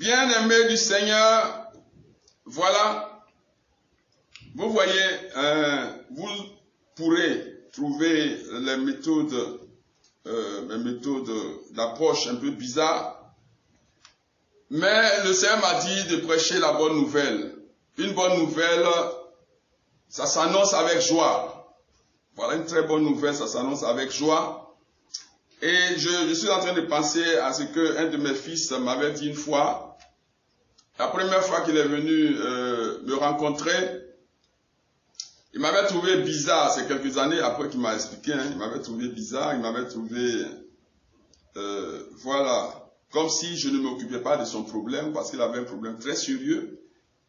Bien-aimés du Seigneur, voilà, vous voyez, vous pourrez trouver les méthodes d'approche un peu bizarres, mais le Seigneur m'a dit de prêcher la bonne nouvelle. Une bonne nouvelle, ça s'annonce avec joie. Voilà une très bonne nouvelle, ça s'annonce avec joie. Et je suis en train de penser à ce qu'un de mes fils m'avait dit une fois. La première fois qu'il est venu me rencontrer, il m'avait trouvé bizarre, c'est quelques années après qu'il m'a expliqué, hein, il m'avait trouvé bizarre, il m'avait trouvé, voilà, comme si je ne m'occupais pas de son problème, parce qu'il avait un problème très sérieux.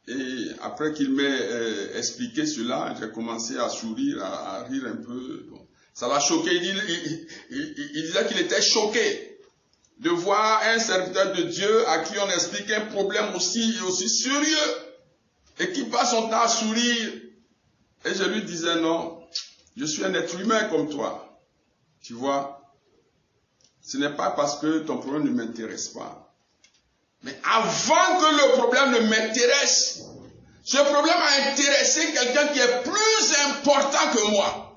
Et après qu'il m'ait expliqué cela, j'ai commencé à sourire, à rire un peu. Bon, ça l'a choqué, il disait qu'il était choqué de voir un serviteur de Dieu à qui on explique un problème aussi sérieux et qui passe son temps à sourire. Et je lui disais non, je suis un être humain comme toi. Tu vois, ce n'est pas parce que ton problème ne m'intéresse pas. Mais avant que le problème ne m'intéresse, ce problème a intéressé quelqu'un qui est plus important que moi.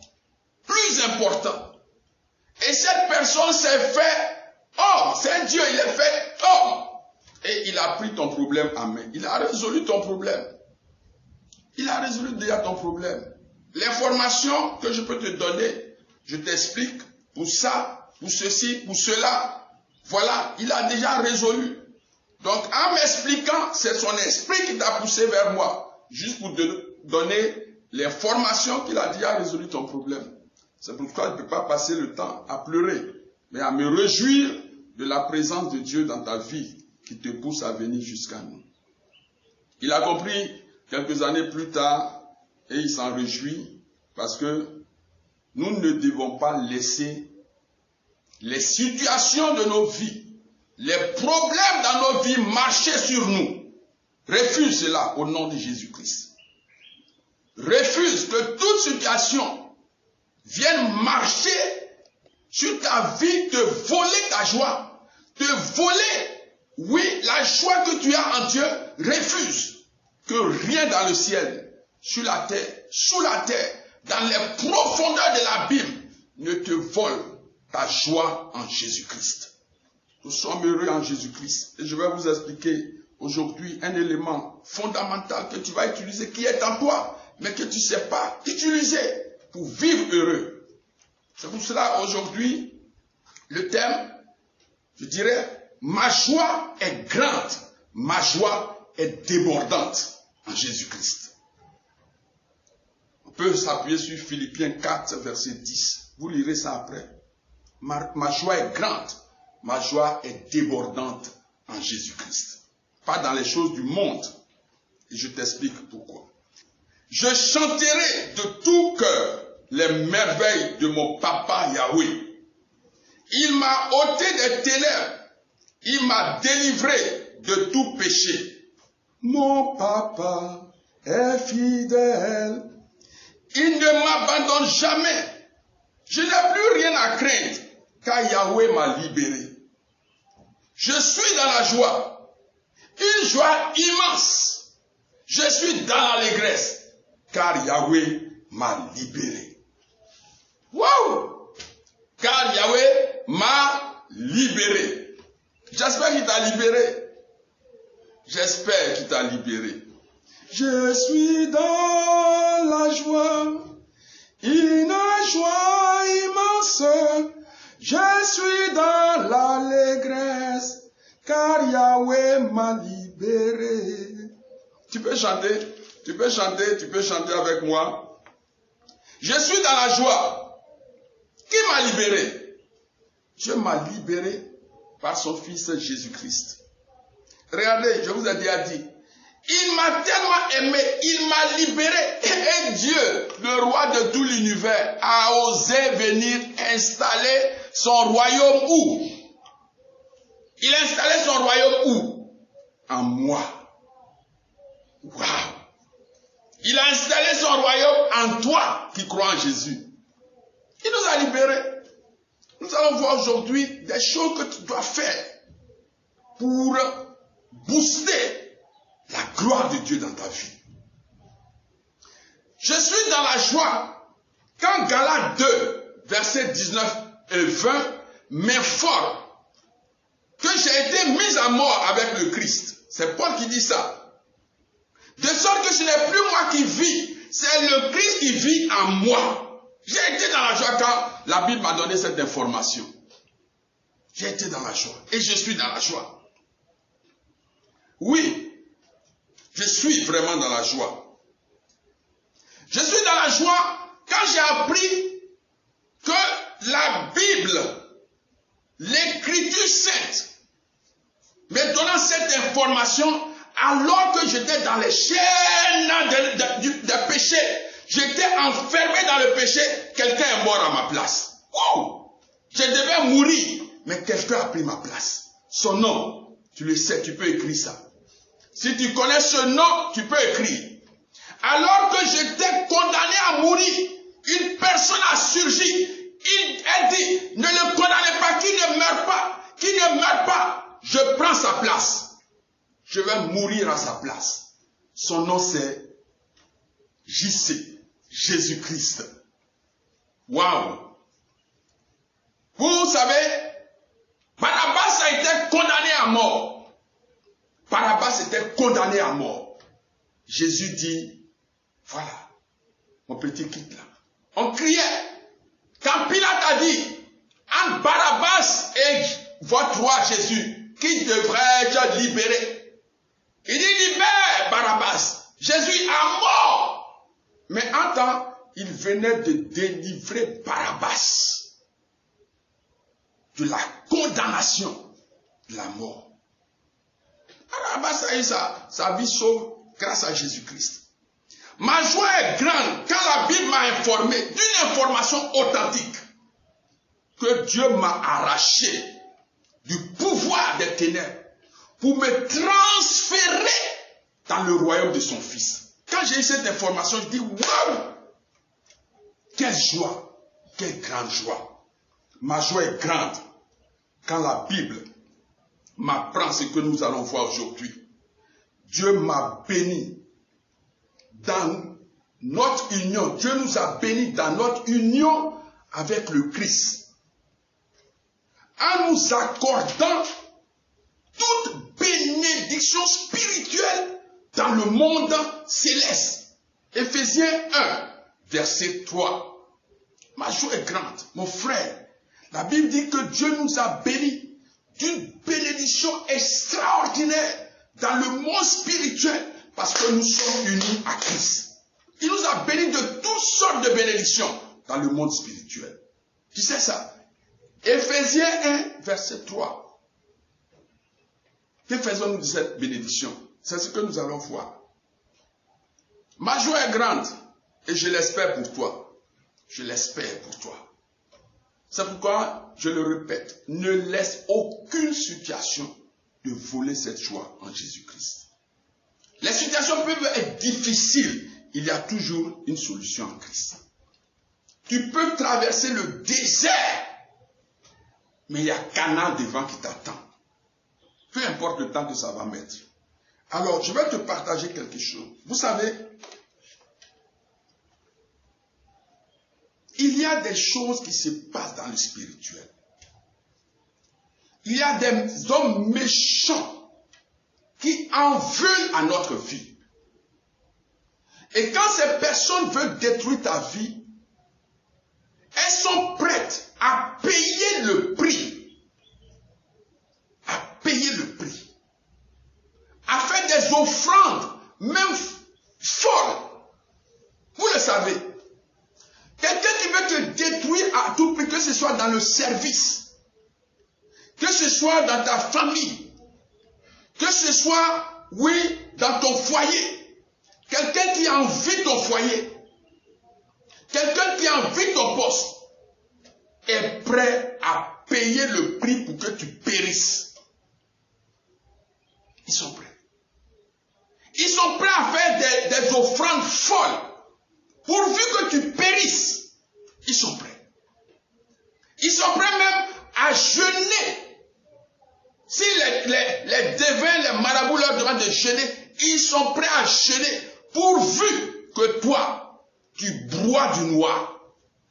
Plus important. Et cette personne s'est fait homme, c'est un Dieu, il est fait homme. Et il a pris ton problème en main. Il a résolu ton problème. Il a résolu déjà ton problème. L'information que je peux te donner, je t'explique pour ça, pour ceci, pour cela. Voilà, il a déjà résolu. Donc en m'expliquant, c'est son esprit qui t'a poussé vers moi. Juste pour te donner l'information qu'il a déjà résolu ton problème. C'est pourquoi je ne peux pas passer le temps à pleurer, mais à me réjouir de la présence de Dieu dans ta vie qui te pousse à venir jusqu'à nous. Il a compris quelques années plus tard et il s'en réjouit parce que nous ne devons pas laisser les situations de nos vies, les problèmes dans nos vies marcher sur nous. Refuse cela au nom de Jésus-Christ. Refuse que toute situation vienne marcher sur ta vie, te voler ta joie, te voler, oui, la joie que tu as en Dieu. Refuse que rien dans le ciel, sur la terre, sous la terre, dans les profondeurs de l'abîme, ne te vole ta joie en Jésus-Christ. Nous sommes heureux en Jésus-Christ. Et je vais vous expliquer aujourd'hui un élément fondamental que tu vas utiliser, qui est en toi, mais que tu ne sais pas utiliser pour vivre heureux. C'est pour cela aujourd'hui, le thème, je dirais, ma joie est grande, ma joie est débordante en Jésus-Christ. On peut s'appuyer sur Philippiens 4, verset 10. Vous lirez ça après. Ma joie est grande, ma joie est débordante en Jésus-Christ. Pas dans les choses du monde. Et je t'explique pourquoi. Je chanterai de tout cœur les merveilles de mon papa Yahweh. Il m'a ôté des ténèbres. Il m'a délivré de tout péché. Mon papa est fidèle. Il ne m'abandonne jamais. Je n'ai plus rien à craindre, car Yahweh m'a libéré. Je suis dans la joie. Une joie immense. Je suis dans l'allégresse, car Yahweh m'a libéré. Waouh! Car Yahweh m'a libéré. J'espère qu'il t'a libéré. J'espère qu'il t'a libéré. Je suis dans la joie, une joie immense. Je suis dans l'allégresse, car Yahweh m'a libéré. Tu peux chanter avec moi. Je suis dans la joie. Qui m'a libéré? Dieu m'a libéré par son Fils Jésus-Christ. Regardez, je vous ai déjà dit. Il m'a tellement aimé, il m'a libéré. Et Dieu, le roi de tout l'univers, a osé venir installer son royaume où? Il a installé son royaume où? En moi. Waouh! Il a installé son royaume en toi qui crois en Jésus. Il nous a libérés. Nous allons voir aujourd'hui des choses que tu dois faire pour booster la gloire de Dieu dans ta vie. Je suis dans la joie quand Galates 2, versets 19 et 20 m'informe que j'ai été mis à mort avec le Christ. C'est Paul qui dit ça. De sorte que ce n'est plus moi qui vis, c'est le Christ qui vit en moi. J'ai été dans la joie quand la Bible m'a donné cette information. J'ai été dans la joie et je suis dans la joie. Oui, je suis vraiment dans la joie. Je suis dans la joie quand j'ai appris que la Bible, l'Écriture sainte, me donnant cette information alors que j'étais dans les chaînes de péché. J'étais enfermé dans le péché. Quelqu'un est mort à ma place. Wow! Je devais mourir, mais quelqu'un a pris ma place. Son nom, tu le sais, tu peux écrire ça. Si tu connais ce nom, tu peux écrire. Alors que j'étais condamné à mourir, une personne a surgi. Elle dit, ne le condamnez pas, qu'il ne meurt pas, qu'il ne meurt pas. Je prends sa place. Je vais mourir à sa place. Son nom c'est JC, Jésus-Christ. Waouh! Vous savez, Barabbas a été condamné à mort. Barabbas était condamné à mort. Jésus dit, voilà, mon petit quitte là. On criait. Quand Pilate a dit, entre Barabbas et votre roi Jésus, qui devrait être libéré? Il dit, libère Barabbas. Jésus est mort. Mais en temps, il venait de délivrer Barabbas de la condamnation de la mort. Barabbas a eu sa vie sauve grâce à Jésus-Christ. Ma joie est grande quand la Bible m'a informé d'une information authentique que Dieu m'a arraché du pouvoir des ténèbres pour me transférer dans le royaume de son Fils. Quand j'ai eu cette information, je dis, waouh! Quelle joie! Quelle grande joie! Ma joie est grande quand la Bible m'apprend ce que nous allons voir aujourd'hui. Dieu m'a béni dans notre union. Dieu nous a bénis dans notre union avec le Christ. En nous accordant toute bénédiction spirituelle dans le monde céleste. Éphésiens 1, verset 3. Ma joie est grande, mon frère. La Bible dit que Dieu nous a bénis d'une bénédiction extraordinaire dans le monde spirituel parce que nous sommes unis à Christ. Il nous a bénis de toutes sortes de bénédictions dans le monde spirituel. Tu sais ça? Éphésiens 1, verset 3. Que faisons-nous de cette bénédiction? C'est ce que nous allons voir. Ma joie est grande et je l'espère pour toi. Je l'espère pour toi. C'est pourquoi, je le répète, ne laisse aucune situation de voler cette joie en Jésus-Christ. Les situations peuvent être difficiles. Il y a toujours une solution en Christ. Tu peux traverser le désert, mais il y a Canaan devant qui t'attend. Peu importe le temps que ça va mettre. Alors, je vais te partager quelque chose. Vous savez, il y a des choses qui se passent dans le spirituel. Il y a des hommes méchants qui en veulent à notre vie. Et quand ces personnes veulent détruire ta vie, elles sont prêtes à payer le prix. À payer le prix. À faire des offrandes, même folles. Vous le savez. Quelqu'un qui veut te détruire à tout prix, que ce soit dans le service, que ce soit dans ta famille, que ce soit, oui, dans ton foyer. Quelqu'un qui envie ton foyer, quelqu'un qui envie ton poste, est prêt à payer le prix pour que tu périsses. Ils sont prêts. Ils sont prêts à faire des offrandes folles, pourvu que tu périsses. Ils sont prêts. Ils sont prêts même à jeûner. Si les devins, les marabout leur demande de jeûner, ils sont prêts à jeûner pourvu que toi, tu bois du noir.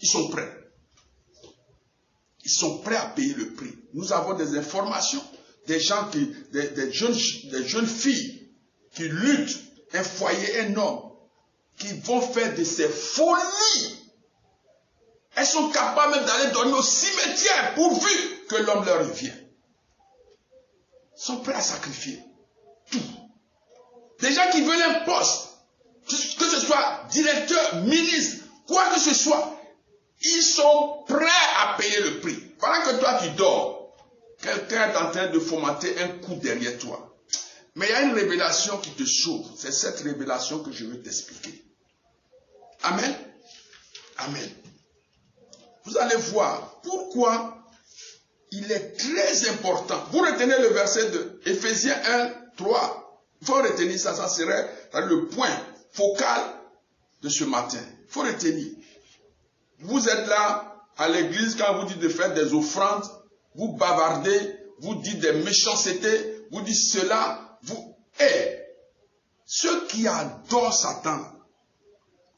Ils sont prêts. Ils sont prêts à payer le prix. Nous avons des informations, des gens qui, des jeunes filles qui luttent, un foyer, un homme, qui vont faire de ces folies. Elles sont capables même d'aller dormir au cimetière pourvu que l'homme leur revienne. Ils sont prêts à sacrifier tout. Des gens qui veulent un poste, que ce soit directeur, ministre, quoi que ce soit, ils sont prêts à payer le prix. Pendant que toi tu dors, quelqu'un est en train de fomenter un coup derrière toi. Mais il y a une révélation qui te sauve. C'est cette révélation que je veux t'expliquer. Amen. Amen. Vous allez voir pourquoi il est très important. Vous retenez le verset de Éphésiens 1, 3. Il faut retenir ça. Ça serait le point focal de ce matin. Il faut retenir. Vous êtes là à l'église quand vous dites de faire des offrandes. Vous bavardez. Vous dites des méchancetés. Vous dites cela. Ceux qui adorent Satan,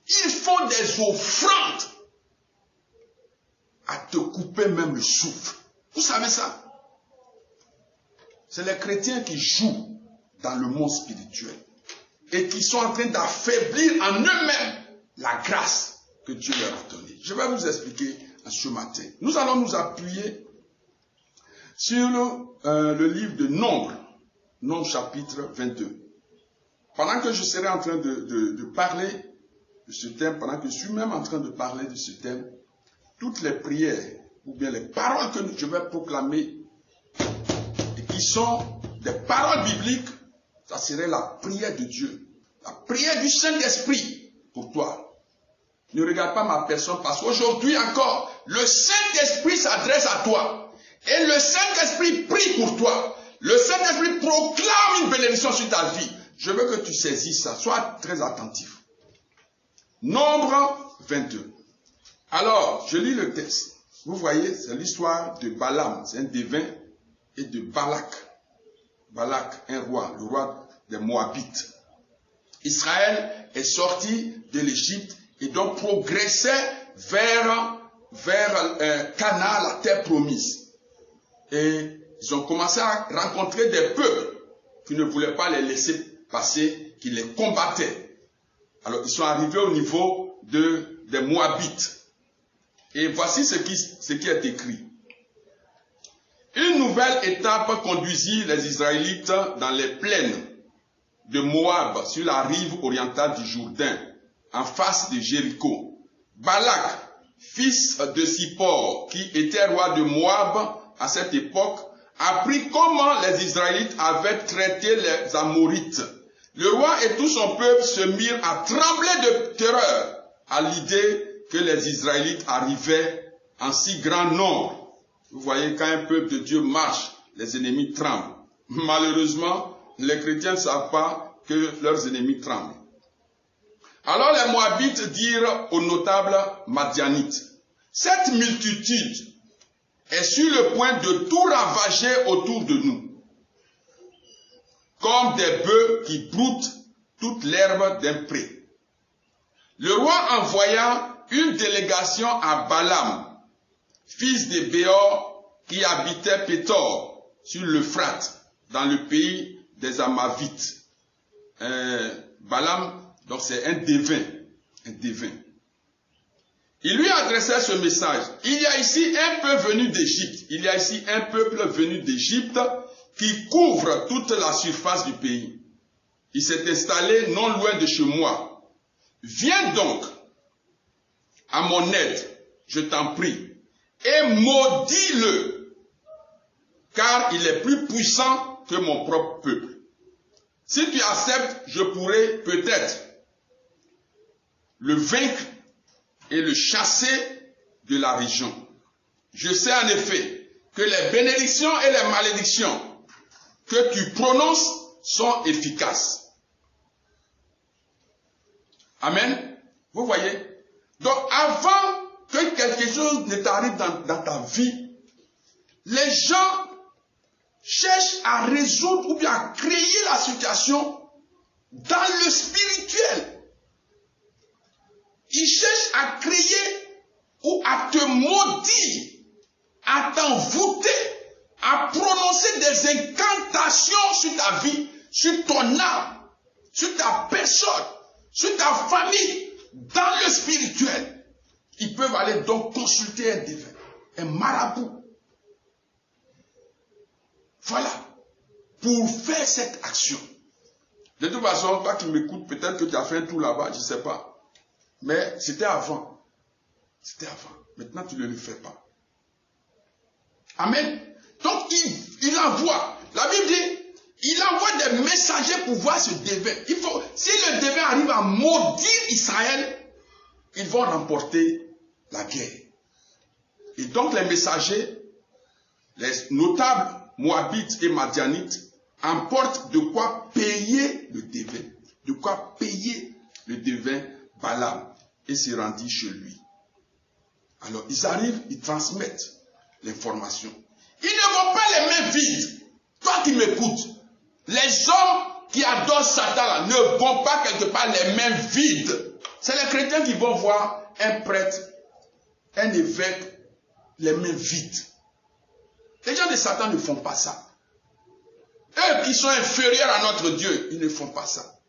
ils font des offrandes à te couper même le souffle. Vous savez ça? C'est les chrétiens qui jouent dans le monde spirituel et qui sont en train d'affaiblir en eux-mêmes la grâce que Dieu leur a donnée. Je vais vous expliquer ce matin. Nous allons nous appuyer sur le livre de Nombres, Nombres chapitre 22. Pendant que je serai en train de parler de ce thème, pendant que je suis même en train de parler de ce thème, toutes les prières, ou bien les paroles que je vais proclamer, et qui sont des paroles bibliques, ça serait la prière de Dieu, la prière du Saint-Esprit pour toi. Ne regarde pas ma personne, parce qu'aujourd'hui encore, le Saint-Esprit s'adresse à toi, et le Saint-Esprit prie pour toi. Le Saint-Esprit proclame une bénédiction sur ta vie. Je veux que tu saisisses ça, sois très attentif. Nombre 22. Alors, je lis le texte. Vous voyez, c'est l'histoire de Balaam, c'est un devin, et de Balak. Balak, un roi, le roi des Moabites. Israël est sorti de l'Égypte et donc progressait vers Canaan, la terre promise. Et ils ont commencé à rencontrer des peuples qui ne voulaient pas les laisser passer, qui les combattaient. Alors, ils sont arrivés au niveau des Moabites. Et voici ce qui est écrit. Une nouvelle étape conduisit les Israélites dans les plaines de Moab, sur la rive orientale du Jourdain, en face de Jéricho. Balak, fils de Sippor, qui était roi de Moab à cette époque, apprit comment les Israélites avaient traité les Amorites. Le roi et tout son peuple se mirent à trembler de terreur à l'idée que les Israélites arrivaient en si grand nombre. Vous voyez, quand un peuple de Dieu marche, les ennemis tremblent. Malheureusement, les chrétiens ne savent pas que leurs ennemis tremblent. Alors les Moabites dirent aux notables Madianites, « Cette multitude est sur le point de tout ravager autour de nous, comme des bœufs qui broutent toute l'herbe d'un pré. » Le roi envoya une délégation à Balaam, fils de Béor, qui habitait Pétor, sur l'Euphrate, dans le pays des Amavites. Balaam, donc c'est un devin. Il lui adressait ce message. Il y a ici un peuple venu d'Égypte. Il y a ici un peuple venu d'Égypte qui couvre toute la surface du pays. Il s'est installé non loin de chez moi. Viens donc à mon aide, je t'en prie, et maudis-le, car il est plus puissant que mon propre peuple. Si tu acceptes, je pourrai peut-être le vaincre et le chasser de la région. Je sais en effet que les bénédictions et les malédictions que tu prononces sont efficaces. Amen. Vous voyez? Donc avant que quelque chose ne t'arrive dans ta vie, les gens cherchent à résoudre ou bien à créer la situation dans le spirituel. Il cherche à créer ou à te maudire, à t'envoûter, à prononcer des incantations sur ta vie, sur ton âme, sur ta personne, sur ta famille, dans le spirituel. Ils peuvent aller donc consulter un divin, un marabout. Voilà, pour faire cette action. De toute façon, toi qui m'écoutes, peut-être que tu as fait un tour là-bas, je ne sais pas. Mais c'était avant. C'était avant. Maintenant, tu ne le fais pas. Amen. Donc, il envoie. La Bible dit, il envoie des messagers pour voir ce devin. Si le devin arrive à maudire Israël, ils vont remporter la guerre. Et donc, les messagers, les notables moabites et madianites, emportent de quoi payer le devin. De quoi payer le devin Balaam. Et se rendit chez lui. Alors, ils arrivent, ils transmettent l'information. Ils ne vont pas les mains vides. Toi qui m'écoutes, les hommes qui adorent Satan là, ne vont pas quelque part les mains vides. C'est les chrétiens qui vont voir un prêtre, un évêque, les mains vides. Les gens de Satan ne font pas ça. Eux qui sont inférieurs à notre Dieu, ils ne font pas ça.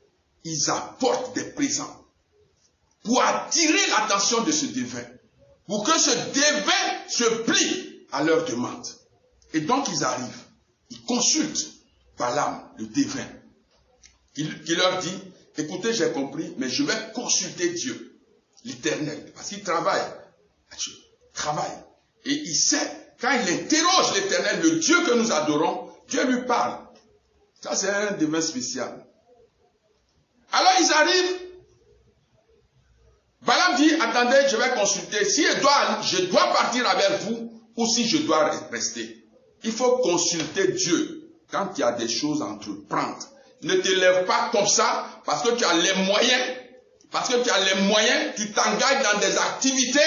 Ils apportent des présents pour attirer l'attention de ce devin, pour que ce devin se plie à leur demande. Et donc ils arrivent, ils consultent Balaam, le devin, qui leur dit, écoutez, j'ai compris, mais je vais consulter Dieu, l'Éternel, parce qu'il travaille. Dieu travaille. Et il sait, quand il interroge l'Éternel, le Dieu que nous adorons, Dieu lui parle. Ça, c'est un devin spécial. Alors ils arrivent. Balaam dit, attendez, je vais consulter. Si je dois partir avec vous, ou si je dois rester. Il faut consulter Dieu quand il y a des choses à entreprendre. Ne te lève pas comme ça, parce que tu as les moyens. Parce que tu as les moyens, tu t'engages dans des activités,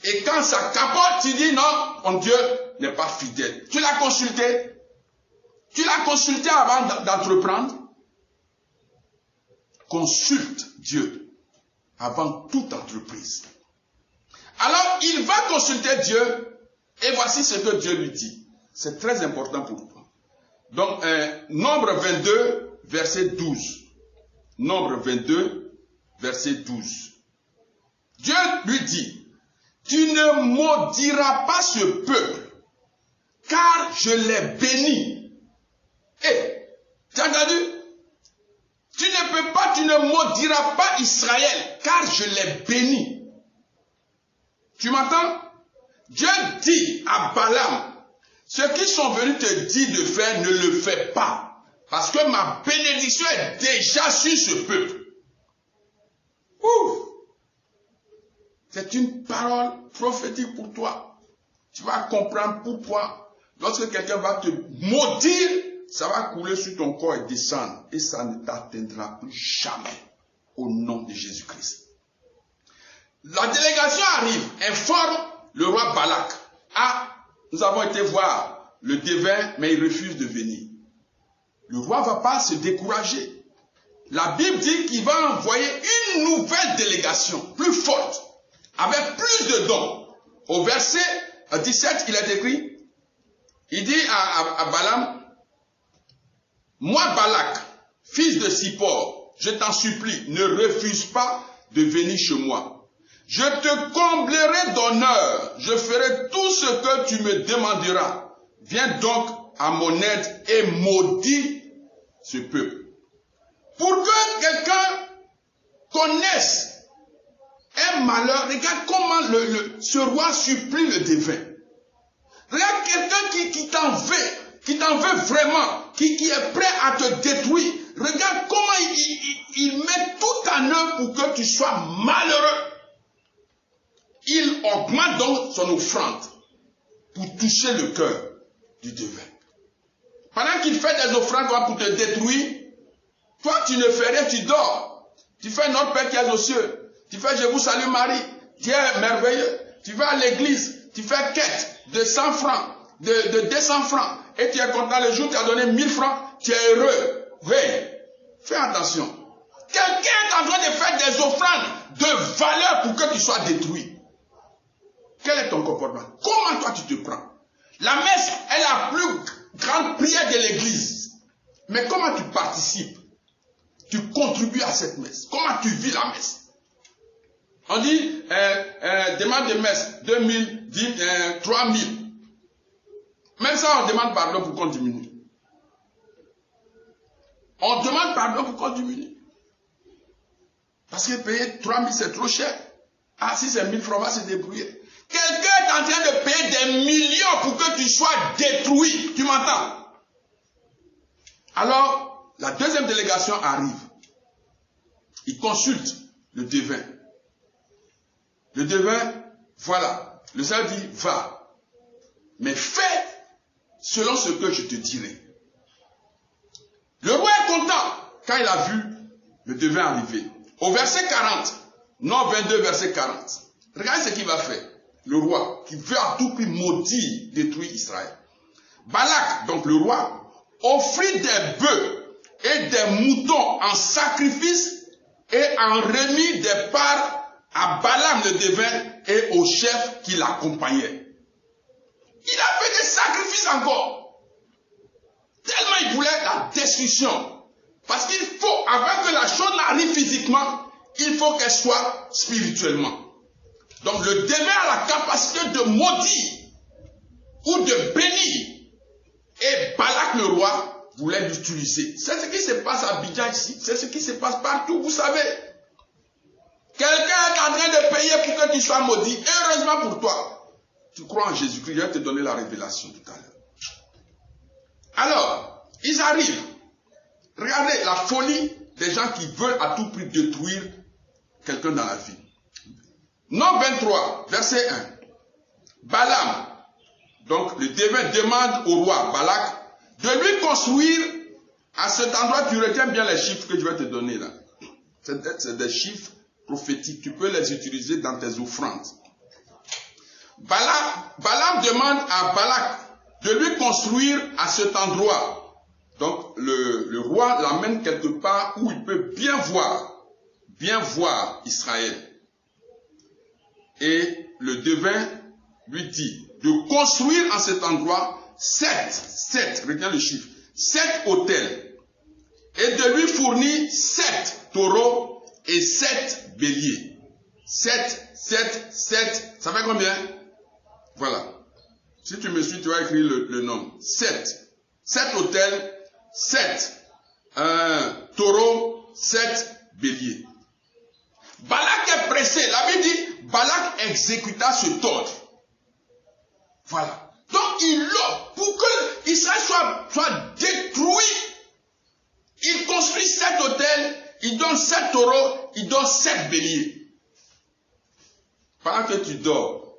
et quand ça capote, tu dis non, mon Dieu n'est pas fidèle. Tu l'as consulté. Tu l'as consulté avant d'entreprendre. Consulte Dieu avant toute entreprise. Alors, il va consulter Dieu, et voici ce que Dieu lui dit. C'est très important pour toi. Donc, Nombre 22, verset 12. Nombre 22, verset 12. Dieu lui dit, tu ne maudiras pas ce peuple, car je l'ai béni. Et, tu as entendu? Tu ne maudiras pas Israël, car je l'ai béni. Tu m'entends? Dieu dit à Balaam, ceux qui sont venus te dire de faire, ne le fais pas. Parce que ma bénédiction est déjà sur ce peuple. Ouf! C'est une parole prophétique pour toi. Tu vas comprendre pourquoi. Lorsque quelqu'un va te maudire, ça va couler sur ton corps et descendre. Et ça ne t'atteindra plus jamais. Au nom de Jésus-Christ. La délégation arrive, informe le roi Balak. Ah, nous avons été voir le devin, mais il refuse de venir. Le roi ne va pas se décourager. La Bible dit qu'il va envoyer une nouvelle délégation, plus forte, avec plus de dons. Au verset 17, il est écrit, il dit à Balaam, moi Balak, fils de Sippor, je t'en supplie, ne refuse pas de venir chez moi. Je te comblerai d'honneur, je ferai tout ce que tu me demanderas. Viens donc à mon aide et maudis ce peuple. Pour que quelqu'un connaisse un malheur, regarde comment ce roi supplie le devin. Regarde quelqu'un qui t'en veut vraiment, qui est prêt à te détruire. Regarde comment il met tout en œuvre pour que tu sois malheureux. Il augmente donc son offrande pour toucher le cœur du devin. Pendant qu'il fait des offrandes pour te détruire, toi tu ne fais rien, tu dors. Tu fais notre Père qui est aux cieux. Tu fais je vous salue Marie. Dieu est merveilleux. Tu vas à l'église, tu fais quête de 100 francs. de 200 francs et tu es content, le jour où tu as donné 1000 francs, tu es heureux. Oui, fais attention. Quelqu'un est en train de faire des offrandes de valeur pour que tu sois détruit. Quel est ton comportement? Comment toi tu te prends? La messe est la plus grande prière de l'église. Mais comment tu participes? Tu contribues à cette messe. Comment tu vis la messe? On dit, demande de messe, 2000, 3000. Même ça, on demande pardon pour qu'on diminue. On demande pardon pour qu'on diminue. Parce que payer 3000, c'est trop cher. Ah, si c'est 1000 francs, on va se débrouiller. Quelqu'un est en train de payer des millions pour que tu sois détruit. Tu m'entends? Alors, la deuxième délégation arrive. Il consulte le devin. Le devin, voilà. Le Seigneur dit, va. Mais fais selon ce que je te dirai. Le roi est content quand il a vu le devin arriver. Au verset 40, non 22, verset 40. Regardez ce qu'il va faire. Le roi, qui veut à tout prix maudire, détruire Israël. Balak, donc le roi, offrit des bœufs et des moutons en sacrifice et en remis des parts à Balaam le devin et au chef qui l'accompagnait. Il a fait des sacrifices encore. Tellement il voulait la destruction. Parce qu'il faut, avant que la chose n'arrive physiquement, il faut qu'elle soit spirituellement. Donc le devin a la capacité de maudire ou de bénir. Et Balak le roi voulait l'utiliser. C'est ce qui se passe à Abidjan ici. C'est ce qui se passe partout, vous savez. Quelqu'un est en train de payer pour que tu sois maudit. Et heureusement pour toi, tu crois en Jésus-Christ. Je vais te donner la révélation tout à l'heure. Alors, ils arrivent. Regardez la folie des gens qui veulent à tout prix détruire quelqu'un dans la vie. Nom 23, verset 1. Balaam, donc le devin demande au roi Balak de lui construire à cet endroit, tu retiens bien les chiffres que je vais te donner là. C'est des chiffres prophétiques, tu peux les utiliser dans tes offrandes. Balaam demande à Balak de lui construire à cet endroit. Donc le roi l'amène quelque part où il peut bien voir Israël. Et le devin lui dit de construire en cet endroit 7, retiens le chiffre, 7 autels et de lui fournir 7 taureaux et 7 béliers. 7, ça fait combien? Voilà. Si tu me suis, tu vas écrire le nombre. 7 autels, 7 taureaux, 7 béliers. Balak est pressé. La Bible dit, Balak exécuta cet ordre. Voilà. Donc il l'offre pour que Israël soit détruit. Il construit 7 autels, il donne 7 taureaux, il donne 7 béliers. Pendant que tu dors,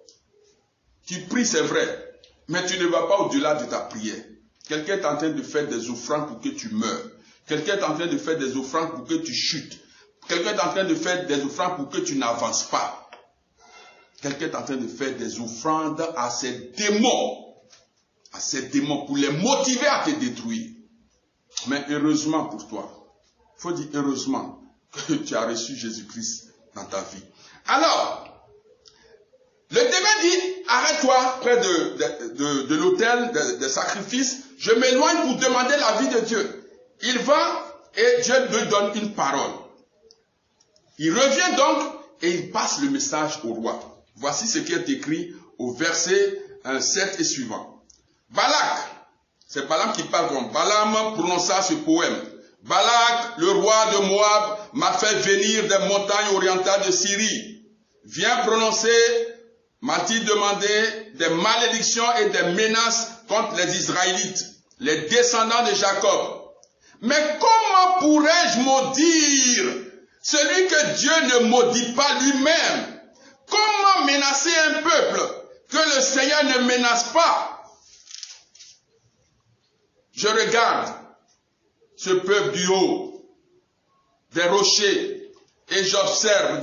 tu pries, c'est vrai, mais tu ne vas pas au-delà de ta prière. Quelqu'un est en train de faire des offrandes pour que tu meurs. Quelqu'un est en train de faire des offrandes pour que tu chutes. Quelqu'un est en train de faire des offrandes pour que tu n'avances pas. Quelqu'un est en train de faire des offrandes à ces démons. À ces démons pour les motiver à te détruire. Mais heureusement pour toi, il faut dire heureusement que tu as reçu Jésus-Christ dans ta vie. Alors, le devin dit, arrête-toi près de l'autel des sacrifices, je m'éloigne pour demander la vie de Dieu. Il va et Dieu lui donne une parole. Il revient donc et il passe le message au roi. Voici ce qui est écrit au verset 7 et suivant. Balak, c'est Balaam qui parle comme Balaam prononça ce poème. Balak, le roi de Moab, m'a fait venir des montagnes orientales de Syrie. Viens prononcer, m'a-t-il demandé, des malédictions et des menaces contre les Israélites, les descendants de Jacob. Mais comment pourrais-je maudire celui que Dieu ne maudit pas lui-même? Comment menacer un peuple que le Seigneur ne menace pas? Je regarde ce peuple du haut, des rochers, et j'observe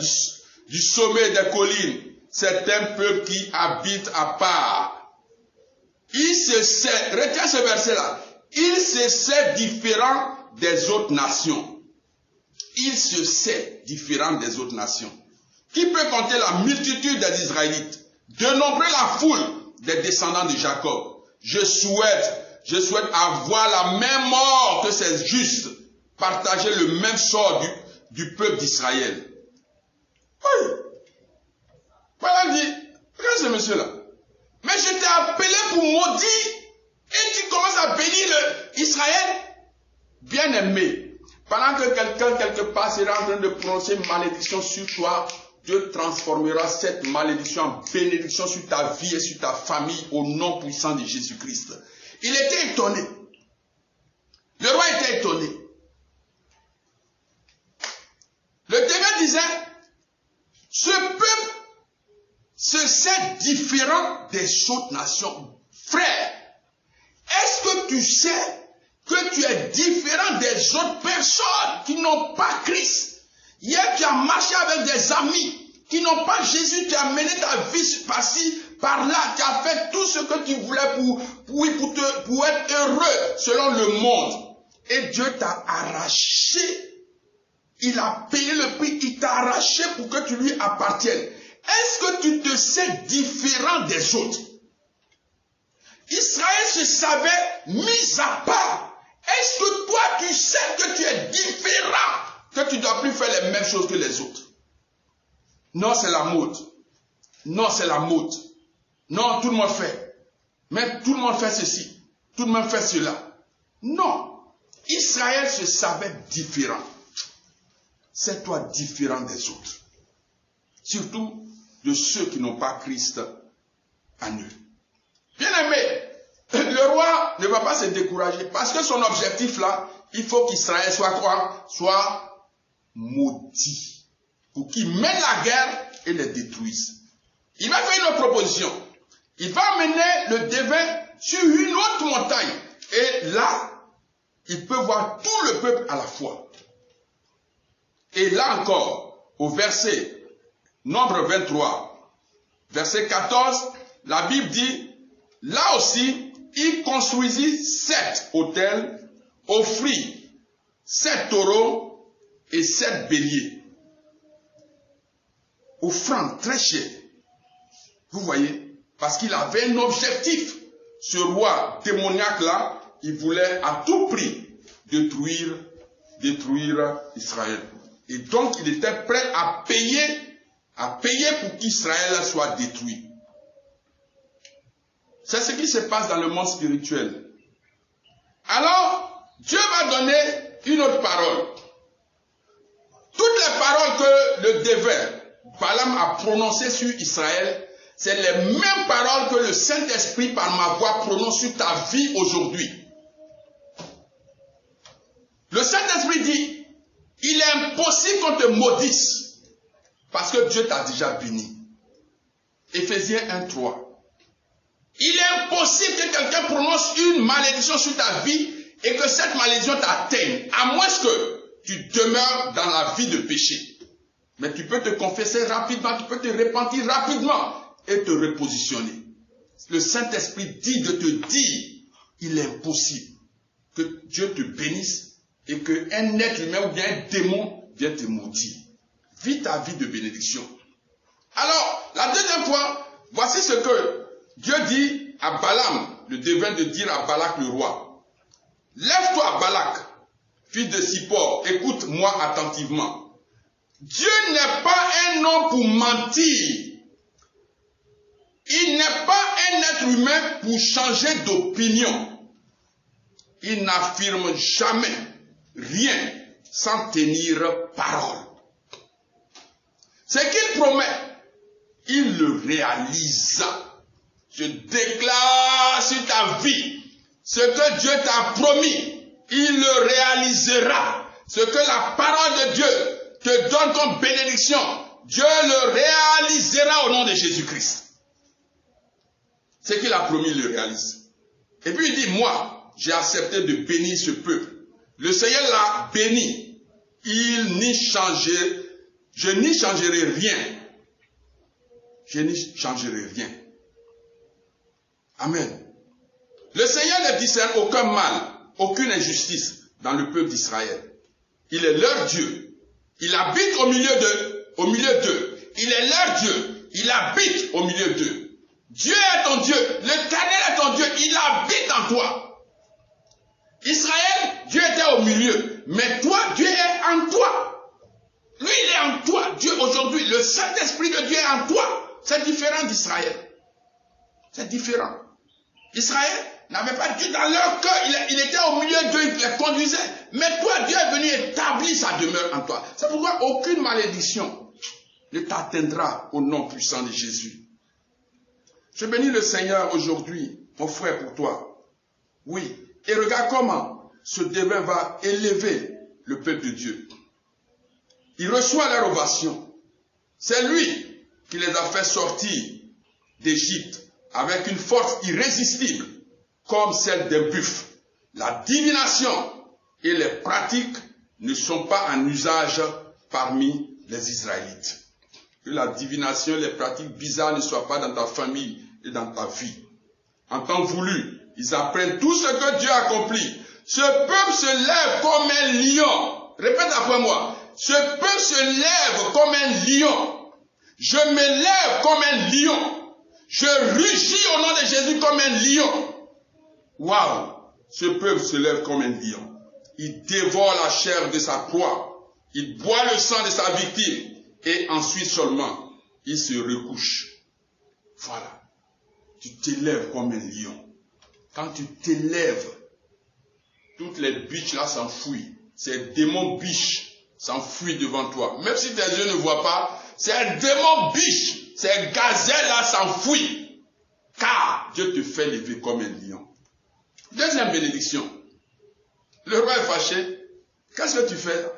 du sommet des collines, c'est un peuple qui habite à part. il se sait, retiens ce verset-là, il se sait différent des autres nations. Il se sait différent des autres nations. Qui peut compter la multitude des Israélites? Dénombrer la foule des descendants de Jacob. Je souhaite avoir la même mort que ces justes, partager le même sort du peuple d'Israël. Oui. Voilà, dit, regarde ce monsieur-là. Mais je t'ai appelé pour maudire et tu commences à bénir Israël. Bien-aimé, pendant que quelqu'un quelque part sera en train de prononcer une malédiction sur toi, Dieu transformera cette malédiction en bénédiction sur ta vie et sur ta famille au nom puissant de Jésus-Christ. Il était étonné. Le roi était étonné. Le témoin disait, ce peuple se sait différent des autres nations. Frère, est-ce que tu sais que tu es différent des autres personnes qui n'ont pas Christ? Hier, tu as marché avec des amis qui n'ont pas Jésus, tu as mené ta vie par-ci, par-là, tu as fait tout ce que tu voulais pour être heureux selon le monde. Et Dieu t'a arraché, il a payé le prix, il t'a arraché pour que tu lui appartiennes. Est-ce que tu te sais différent des autres? Israël se savait mis à part. Est-ce que toi tu sais que tu es différent? Que tu ne dois plus faire les mêmes choses que les autres. Non, c'est la mode. Non, c'est la mode. Non, tout le monde fait. Mais tout le monde fait ceci. Tout le monde fait cela. Non. Israël se savait différent. C'est toi différent des autres. Surtout de ceux qui n'ont pas Christ en eux. Bien-aimé, le roi ne va pas se décourager parce que son objectif là, il faut qu'Israël soit quoi? Soit maudit, pour qu'ils mènent la guerre et les détruisent. Il va faire une autre proposition. Il va amener le devin sur une autre montagne. Et là, il peut voir tout le peuple à la fois. Et là encore, au verset, Nombre 23, verset 14, la Bible dit, là aussi, il construisit 7 autels, offrit 7 taureaux, et 7 béliers. Offrande très chère. Vous voyez? Parce qu'il avait un objectif. Ce roi démoniaque-là, il voulait à tout prix détruire Israël. Et donc, il était prêt à payer pour qu'Israël soit détruit. C'est ce qui se passe dans le monde spirituel. Alors, Dieu va donner une autre parole. Toutes les paroles que le devin, Balaam, a prononcées sur Israël, c'est les mêmes paroles que le Saint-Esprit, par ma voix, prononce sur ta vie aujourd'hui. Le Saint-Esprit dit, il est impossible qu'on te maudisse, parce que Dieu t'a déjà béni. Éphésiens 1:3. Il est impossible que quelqu'un prononce une malédiction sur ta vie et que cette malédiction t'atteigne, à moins que tu demeures dans la vie de péché. Mais tu peux te confesser rapidement, tu peux te repentir rapidement et te repositionner. Le Saint-Esprit dit de te dire, il est impossible que Dieu te bénisse et qu'un être humain ou bien un démon vienne te maudire. Vis ta vie de bénédiction. Alors, la deuxième fois, voici ce que Dieu dit à Balaam, le devin, de dire à Balak le roi. Lève-toi, Balak, fils de Zippor, écoute-moi attentivement. Dieu n'est pas un homme pour mentir. Il n'est pas un être humain pour changer d'opinion. Il n'affirme jamais rien sans tenir parole. Ce qu'il promet, il le réalise. Je déclare sur ta vie ce que Dieu t'a promis, il le réalisera. Ce que la parole de Dieu te donne comme bénédiction, Dieu le réalisera au nom de Jésus-Christ. Ce qu'il a promis, il le réalise. Et puis il dit, moi, j'ai accepté de bénir ce peuple. Le Seigneur l'a béni. Je n'y changerai rien. Je n'y changerai rien. Amen. Le Seigneur ne discerne aucun mal, aucune injustice dans le peuple d'Israël. Il est leur Dieu. Il habite au milieu d'eux. Il est leur Dieu. Il habite au milieu d'eux. Dieu est ton Dieu. L'Éternel est ton Dieu. Il habite en toi. Israël, Dieu était au milieu. Mais toi, Dieu est en toi. Lui, il est en toi. Dieu, aujourd'hui, le Saint-Esprit de Dieu est en toi. C'est différent d'Israël. C'est différent. Israël n'avait pas Dieu dans leur cœur. Il était au milieu d'eux, il les conduisait. Mais toi, Dieu est venu établir sa demeure en toi. C'est pourquoi aucune malédiction ne t'atteindra au nom puissant de Jésus. Je bénis le Seigneur aujourd'hui, mon frère, pour toi. Oui. Et regarde comment ce débat va élever le peuple de Dieu. Il reçoit leur ovation. C'est lui qui les a fait sortir d'Égypte avec une force irrésistible, comme celle d'un buffle. La divination et les pratiques ne sont pas en usage parmi les Israélites. Que la divination et les pratiques bizarres ne soient pas dans ta famille et dans ta vie. En temps voulu, ils apprennent tout ce que Dieu a accompli. Ce peuple se lève comme un lion. Répète après moi. Ce peuple se lève comme un lion. Je me lève comme un lion. Je rugis au nom de Jésus comme un lion. Waouh! Ce peuple se lève comme un lion. Il dévore la chair de sa proie. Il boit le sang de sa victime. Et ensuite seulement, il se recouche. Voilà. Tu t'élèves comme un lion. Quand tu t'élèves, toutes les biches là s'enfuient. Ces démons biches s'enfuient devant toi. Même si tes yeux ne voient pas, ces démons biches, ces gazelles là s'enfuient. Car Dieu te fait lever comme un lion. Deuxième bénédiction. Le roi est fâché. Qu'est-ce que tu fais?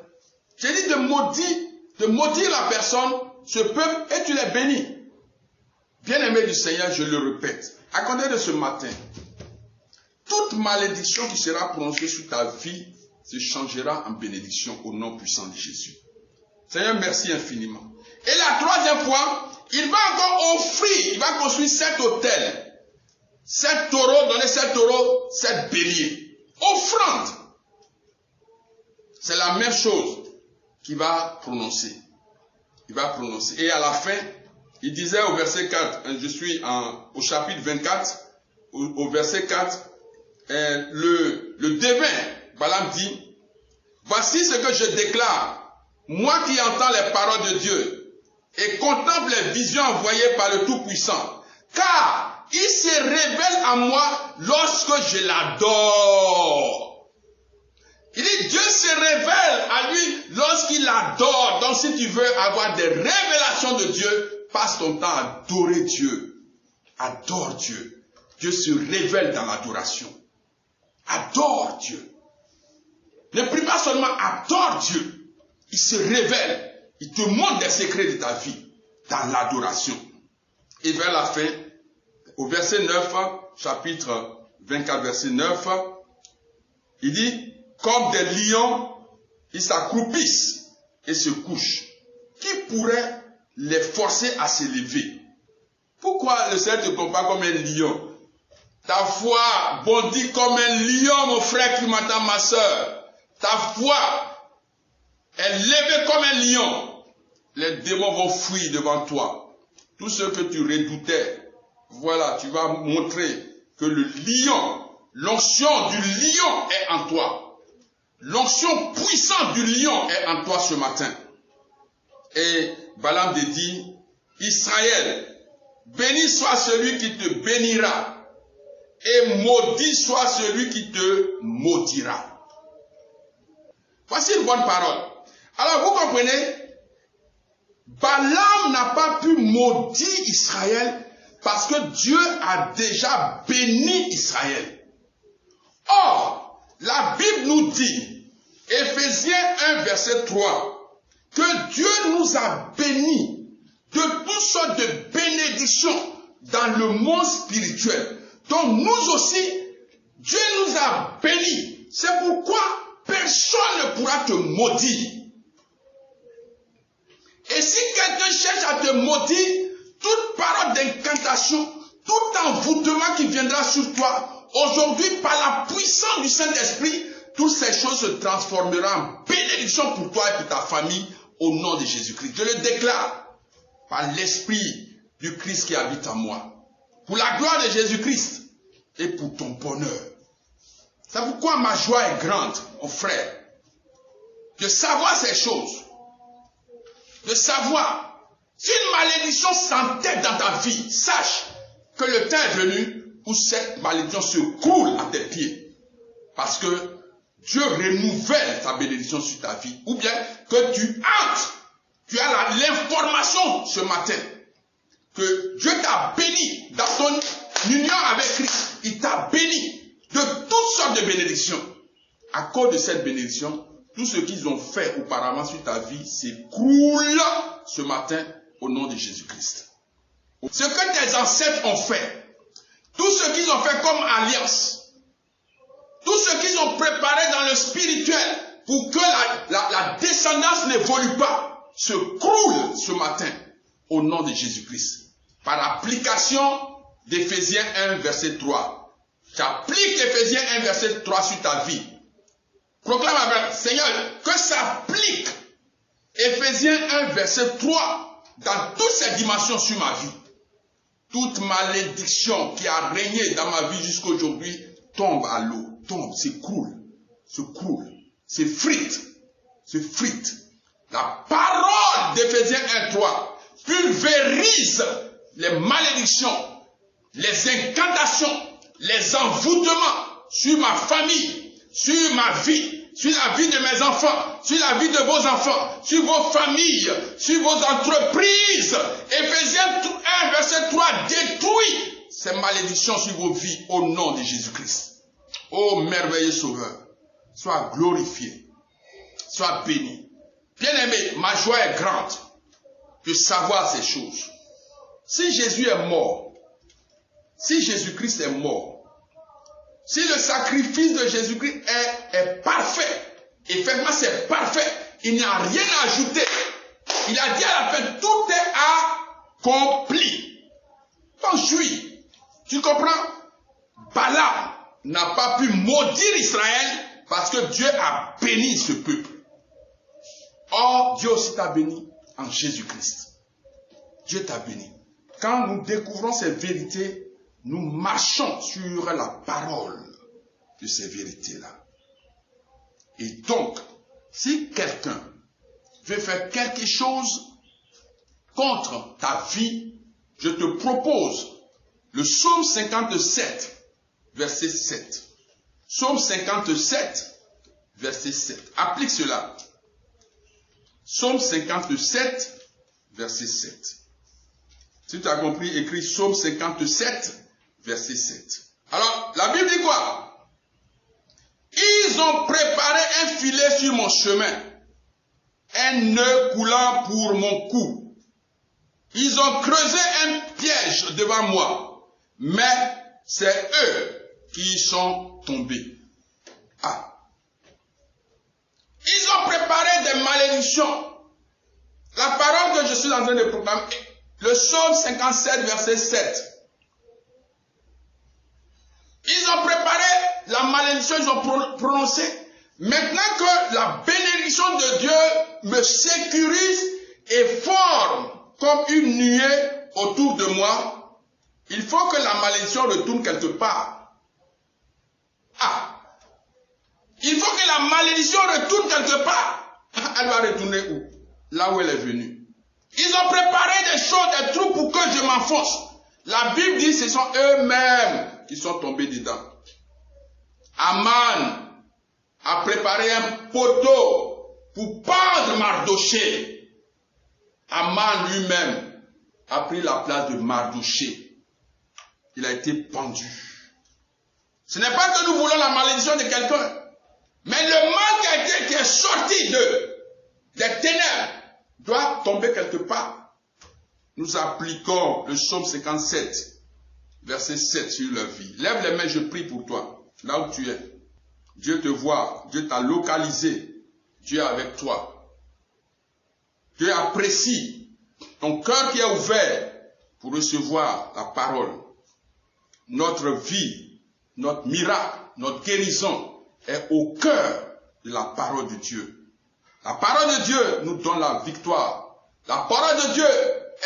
J'ai dit de maudire la personne, ce peuple, et tu les bénis. Bien-aimé du Seigneur, je le répète. À compter de ce matin, toute malédiction qui sera prononcée sur ta vie se changera en bénédiction au nom puissant de Jésus. Seigneur, merci infiniment. Et la troisième fois, il va encore offrir, il va construire 7 autels. 7 taureaux, donner 7 taureaux, 7 béliers. Offrande. C'est la même chose qu'il va prononcer. Il va prononcer. Et à la fin, il disait au verset 4, je suis au chapitre 24, au verset 4, le devin, Balaam dit, voici ce que je déclare, moi qui entends les paroles de Dieu et contemple les visions envoyées par le Tout-Puissant, car il se révèle à moi lorsque je l'adore. Il dit, Dieu se révèle à lui lorsqu'il adore. Donc si tu veux avoir des révélations de Dieu, passe ton temps à adorer Dieu. Adore Dieu. Dieu se révèle dans l'adoration. Adore Dieu. Ne prie pas seulement, adore Dieu. Il se révèle. Il te montre des secrets de ta vie dans l'adoration. Et vers la fin, au verset 9, chapitre 24, verset 9, il dit, comme des lions, ils s'accroupissent et se couchent. Qui pourrait les forcer à se lever? Pourquoi le Seigneur te compare comme un lion? Ta foi bondit comme un lion, mon frère qui m'entend, ma soeur. Ta foi est levée comme un lion. Les démons vont fuir devant toi. Tout ce que tu redoutais, voilà, tu vas montrer que le lion, l'onction du lion est en toi. L'onction puissante du lion est en toi ce matin. Et Balaam dit, Israël, béni soit celui qui te bénira, et maudit soit celui qui te maudira. Voici une bonne parole. Alors vous comprenez, Balaam n'a pas pu maudire Israël parce que Dieu a déjà béni Israël. Or, la Bible nous dit, Éphésiens 1, verset 3, que Dieu nous a bénis de toutes sortes de bénédictions dans le monde spirituel. Donc nous aussi, Dieu nous a bénis. C'est pourquoi personne ne pourra te maudire. Et si quelqu'un cherche à te maudire, toute parole d'incantation, tout envoûtement qui viendra sur toi, aujourd'hui, par la puissance du Saint-Esprit, toutes ces choses se transformeront en bénédiction pour toi et pour ta famille au nom de Jésus-Christ. Je le déclare par l'Esprit du Christ qui habite en moi. Pour la gloire de Jésus-Christ et pour ton bonheur. C'est pourquoi ma joie est grande, mon frère. De savoir ces choses. De savoir. Si une malédiction s'entête dans ta vie, sache que le temps est venu où cette malédiction se coule à tes pieds. Parce que Dieu renouvelle sa bénédiction sur ta vie. Ou bien que tu entres. Tu as l'information ce matin que Dieu t'a béni dans ton union avec Christ. Il t'a béni de toutes sortes de bénédictions. À cause de cette bénédiction, tout ce qu'ils ont fait auparavant sur ta vie s'écroule ce matin au nom de Jésus-Christ. Ce que tes ancêtres ont fait, tout ce qu'ils ont fait comme alliance, tout ce qu'ils ont préparé dans le spirituel pour que la descendance n'évolue pas, se croule ce matin au nom de Jésus-Christ. Par application d'Éphésiens 1, verset 3. Tu appliques Éphésiens 1, verset 3 sur ta vie. Proclame avec Seigneur, que ça applique Éphésiens 1, verset 3 dans toutes ces dimensions sur ma vie. Toute malédiction qui a régné dans ma vie jusqu'à aujourd'hui tombe à l'eau, tombe, s'écroule, s'effrite. La parole d'Éphésiens 1, 3 pulvérise les malédictions, les incantations, les envoûtements sur ma famille, sur ma vie, sur la vie de mes enfants, sur la vie de vos enfants, sur vos familles, sur vos entreprises. Éphésiens 1, verset 3 détruit ces malédictions sur vos vies au nom de Jésus-Christ. Ô merveilleux Sauveur, sois glorifié, sois béni. Bien-aimé, ma joie est grande de savoir ces choses. Si Jésus est mort, si Jésus-Christ est mort, si le sacrifice de Jésus-Christ est parfait, effectivement c'est parfait, il n'y a rien à ajouter. Il a dit à la fin, tout est accompli. Donc jouis, tu comprends? Balaam n'a pas pu maudire Israël parce que Dieu a béni ce peuple. Or, Dieu aussi t'a béni en Jésus-Christ. Dieu t'a béni. Quand nous découvrons ces vérités, nous marchons sur la parole de ces vérités-là. Et donc, si quelqu'un veut faire quelque chose contre ta vie, je te propose le psaume 57, verset 7. Psaume 57, verset 7. Applique cela. Psaume 57, verset 7. Si tu as compris, écris Psaume 57, verset 7. Alors, la Bible dit quoi? Ils ont préparé un filet sur mon chemin, un nœud coulant pour mon cou. Ils ont creusé un piège devant moi, mais c'est eux qui sont tombés. Ah. Ils ont préparé des malédictions. La parole que je suis en train de proclamer, le psaume 57, verset 7. Ils ont préparé la malédiction, ils ont prononcé. Maintenant que la bénédiction de Dieu me sécurise et forme comme une nuée autour de moi, il faut que la malédiction retourne quelque part. Ah! Il faut que la malédiction retourne quelque part. Elle va retourner où? Là où elle est venue. Ils ont préparé des choses, des trous pour que je m'enfonce. La Bible dit que ce sont eux-mêmes qui sont tombés dedans. Aman a préparé un poteau pour pendre Mardoché. Aman lui-même a pris la place de Mardoché. Il a été pendu. Ce n'est pas que nous voulons la malédiction de quelqu'un. Mais le mal qui est sorti des ténèbres doit tomber quelque part. Nous appliquons le psaume 57, verset 7 sur leur vie. Lève les mains, je prie pour toi, là où tu es. Dieu te voit, Dieu t'a localisé, Dieu est avec toi. Dieu apprécie ton cœur qui est ouvert pour recevoir la parole. Notre vie, notre miracle, notre guérison est au cœur de la parole de Dieu. La parole de Dieu nous donne la victoire. La parole de Dieu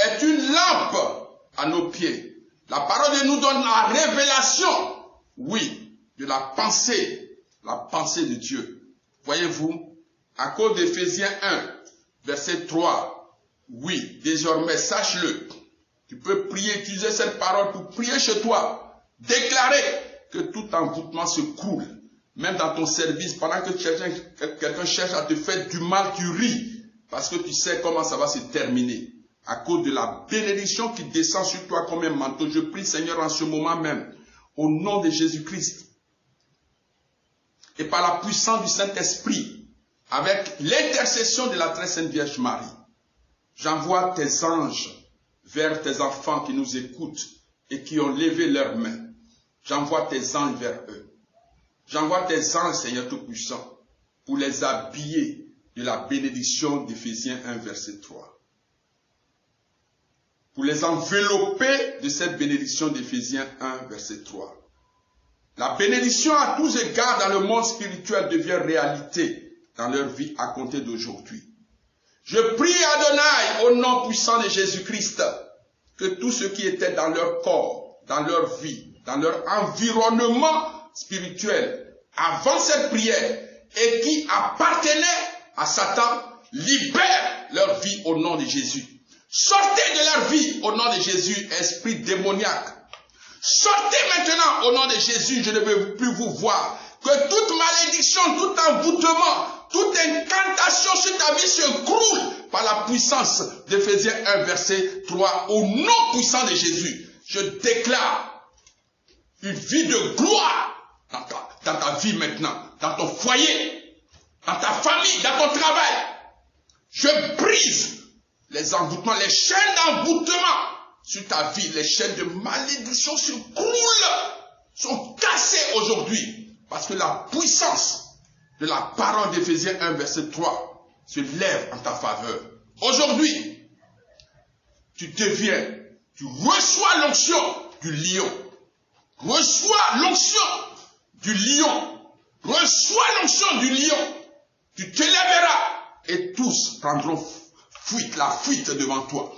est une lampe à nos pieds. La parole de Dieu nous donne la révélation, oui, de la pensée de Dieu. Voyez-vous, à cause d'Éphésiens 1, verset 3, oui, désormais, sache-le, tu peux prier, utiliser cette parole pour prier chez toi, déclarer que tout envoûtement se croule. Même dans ton service, pendant que quelqu'un cherche à te faire du mal, tu ris, parce que tu sais comment ça va se terminer. À cause de la bénédiction qui descend sur toi comme un manteau. Je prie, Seigneur, en ce moment même, au nom de Jésus-Christ, et par la puissance du Saint-Esprit, avec l'intercession de la très sainte Vierge Marie, j'envoie tes anges vers tes enfants qui nous écoutent et qui ont levé leurs mains. J'envoie tes anges vers eux. J'envoie tes anges, Seigneur Tout-Puissant, pour les habiller de la bénédiction d'Éphésiens 1, verset 3. Pour les envelopper de cette bénédiction d'Éphésiens 1, verset 3. La bénédiction à tous égards dans le monde spirituel devient réalité dans leur vie à compter d'aujourd'hui. Je prie Adonai au nom puissant de Jésus-Christ que tout ce qui était dans leur corps, dans leur vie, dans leur environnement spirituel, avant cette prière, et qui appartenait à Satan, libère leur vie au nom de Jésus. Sortez de leur vie au nom de Jésus, esprit démoniaque. Sortez maintenant au nom de Jésus, je ne veux plus vous voir. Que toute malédiction, tout envoûtement, toute incantation sur ta vie se croule par la puissance d'Éphésiens 1, verset 3, au nom puissant de Jésus. Je déclare une vie de gloire dans ta vie maintenant, dans ton foyer, dans ta famille, dans ton travail. Je brise les envoûtements, les chaînes d'envoûtement sur ta vie, les chaînes de malédiction se croulent, sont cassées aujourd'hui, parce que la puissance de la parole d'Éphésiens 1, verset 3 se lève en ta faveur. Aujourd'hui, tu reçois l'onction du lion. Reçois l'onction du lion. Reçois l'onction du lion. Tu te lèveras et tous prendront la fuite devant toi.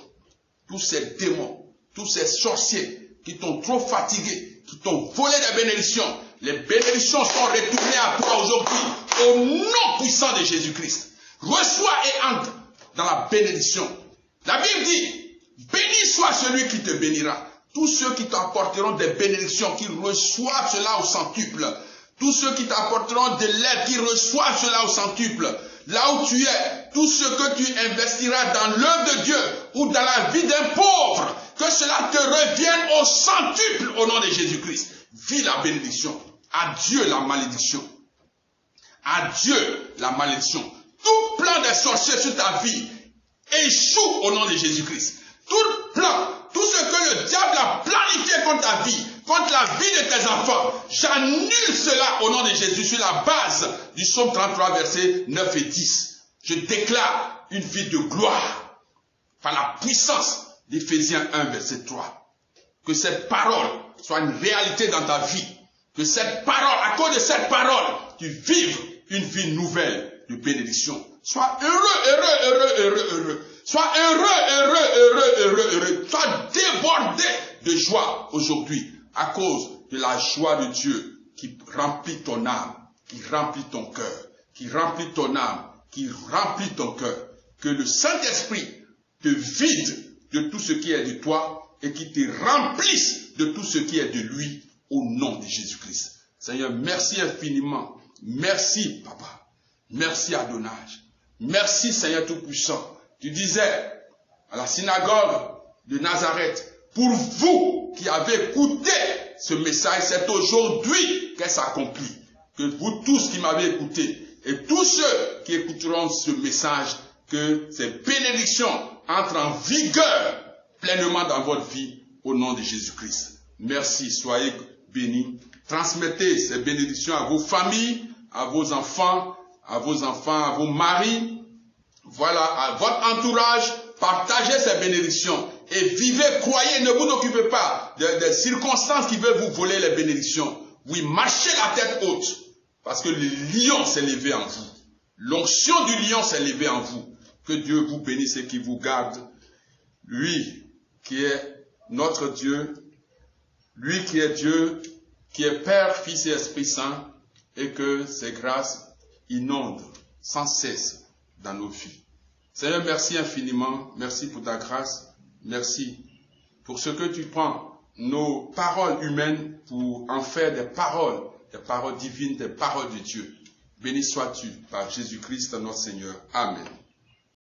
Tous ces démons, tous ces sorciers qui t'ont trop fatigué, qui t'ont volé des bénédictions, les bénédictions sont retournées à toi aujourd'hui au nom puissant de Jésus-Christ. Reçois et entre dans la bénédiction. La Bible dit, béni soit celui qui te bénira. Tous ceux qui t'apporteront des bénédictions, qui reçoivent cela au centuple. Tous ceux qui t'apporteront de l'aide, qui reçoivent cela au centuple. Là où tu es, tout ce que tu investiras dans l'œuvre de Dieu ou dans la vie d'un pauvre, que cela te revienne au centuple au nom de Jésus-Christ. Vis la bénédiction. Adieu la malédiction. Adieu la malédiction. Tout plan des sorciers sur ta vie échoue au nom de Jésus-Christ. Tout plan, tout ce que le diable a planifié contre ta vie, contre la vie de tes enfants, j'annule cela au nom de Jésus sur la base du psaume 33, versets 9 et 10. Je déclare une vie de gloire par la puissance d'Éphésiens 1, verset 3. Que cette parole soit une réalité dans ta vie. Que cette parole, à cause de cette parole, tu vives une vie nouvelle de bénédiction. Sois heureux. Sois heureux. Sois débordé de joie aujourd'hui à cause de la joie de Dieu qui remplit ton âme, qui remplit ton cœur, qui remplit ton âme, qui remplit ton cœur. Que le Saint-Esprit te vide de tout ce qui est de toi et qui te remplisse de tout ce qui est de lui au nom de Jésus-Christ. Seigneur, merci infiniment. Merci, Papa. Merci, Adonai. Merci, Seigneur Tout-Puissant. Tu disais à la synagogue de Nazareth, pour vous qui avez écouté ce message, c'est aujourd'hui qu'elle s'accomplit. Que vous tous qui m'avez écouté et tous ceux qui écouteront ce message, que ces bénédictions entrent en vigueur pleinement dans votre vie au nom de Jésus-Christ. Merci, soyez bénis. Transmettez ces bénédictions à vos familles, à vos enfants, à vos maris, voilà, à votre entourage. Partagez ces bénédictions et vivez, croyez, ne vous occupez pas des circonstances qui veulent vous voler les bénédictions. Oui, marchez la tête haute, parce que le lion s'est levé en vous. L'onction du lion s'est levée en vous. Que Dieu vous bénisse et qu'il vous garde. Lui qui est notre Dieu, lui qui est Dieu, qui est Père, Fils et Esprit Saint, et que ses grâces inondent sans cesse dans nos vies. Seigneur, merci infiniment. Merci pour ta grâce. Merci pour ce que tu prends nos paroles humaines pour en faire des paroles divines, des paroles de Dieu. Béni sois-tu par Jésus-Christ notre Seigneur. Amen.